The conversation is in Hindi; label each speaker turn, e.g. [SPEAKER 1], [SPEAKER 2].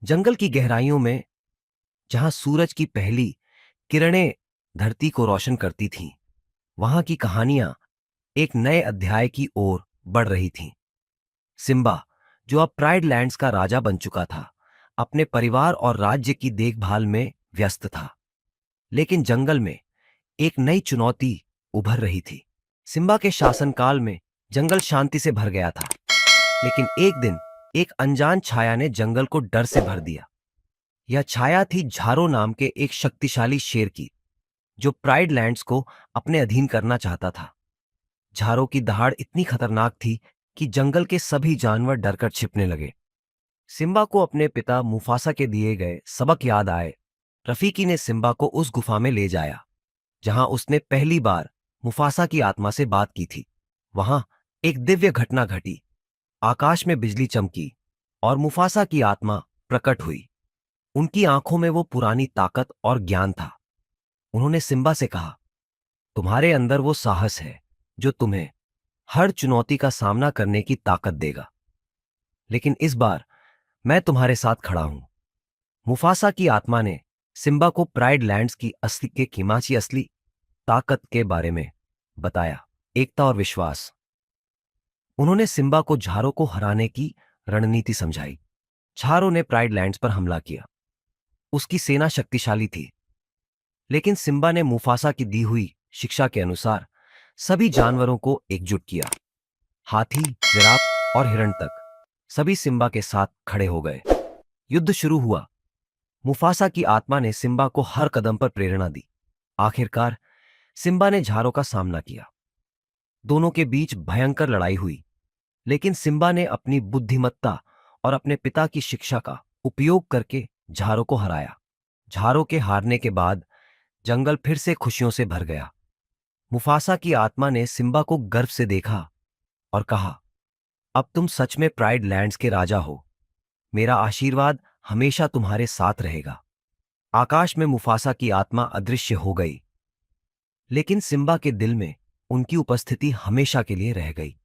[SPEAKER 1] जंगल की गहराइयों में, जहां सूरज की पहली किरणें धरती को रोशन करती थीं, वहां की कहानियां एक नए अध्याय की ओर बढ़ रही थीं। सिम्बा, जो अब प्राइड लैंड्स का राजा बन चुका था, अपने परिवार और राज्य की देखभाल में व्यस्त था। लेकिन जंगल में एक नई चुनौती उभर रही थी। सिम्बा के शासनकाल में जंगल शांति से भर गया था, लेकिन एक दिन एक अनजान छाया ने जंगल को डर से भर दिया। यह छाया थी झारो नाम के एक शक्तिशाली शेर की, जो प्राइड लैंड्स को अपने अधीन करना चाहता था। झारो की दहाड़ इतनी खतरनाक थी कि जंगल के सभी जानवर डरकर छिपने लगे। सिम्बा को अपने पिता मुफासा के दिए गए सबक याद आए। रफीकी ने सिम्बा को उस गुफा में ले जाया जहां उसने पहली बार मुफासा की आत्मा से बात की थी। वहां एक दिव्य घटना घटी। आकाश में बिजली चमकी और मुफासा की आत्मा प्रकट हुई। उनकी आंखों में वो पुरानी ताकत और ज्ञान था। उन्होंने सिम्बा से कहा, तुम्हारे अंदर वो साहस है जो तुम्हें हर चुनौती का सामना करने की ताकत देगा। लेकिन इस बार मैं तुम्हारे साथ खड़ा हूं। मुफासा की आत्मा ने सिम्बा को प्राइड लैंड्स की असली ताकत के बारे में बताया। एकता और विश्वास। उन्होंने सिम्बा को झारो को हराने की रणनीति समझाई। झारो ने प्राइड लैंड्स पर हमला किया। उसकी सेना शक्तिशाली थी, लेकिन सिम्बा ने मुफासा की दी हुई शिक्षा के अनुसार सभी जानवरों को एकजुट किया। हाथी, जिराफ और हिरण तक सभी सिम्बा के साथ खड़े हो गए। युद्ध शुरू हुआ। मुफासा की आत्मा ने सिम्बा को हर कदम पर प्रेरणा दी। आखिरकार सिम्बा ने झारो का सामना किया। दोनों के बीच भयंकर लड़ाई हुई, लेकिन सिम्बा ने अपनी बुद्धिमत्ता और अपने पिता की शिक्षा का उपयोग करके झारो को हराया। झारो के हारने के बाद जंगल फिर से खुशियों से भर गया। मुफासा की आत्मा ने सिम्बा को गर्व से देखा और कहा, अब तुम सच में प्राइड लैंड्स के राजा हो। मेरा आशीर्वाद हमेशा तुम्हारे साथ रहेगा। आकाश में मुफासा की आत्मा अदृश्य हो गई, लेकिन सिम्बा के दिल में उनकी उपस्थिति हमेशा के लिए रह गई।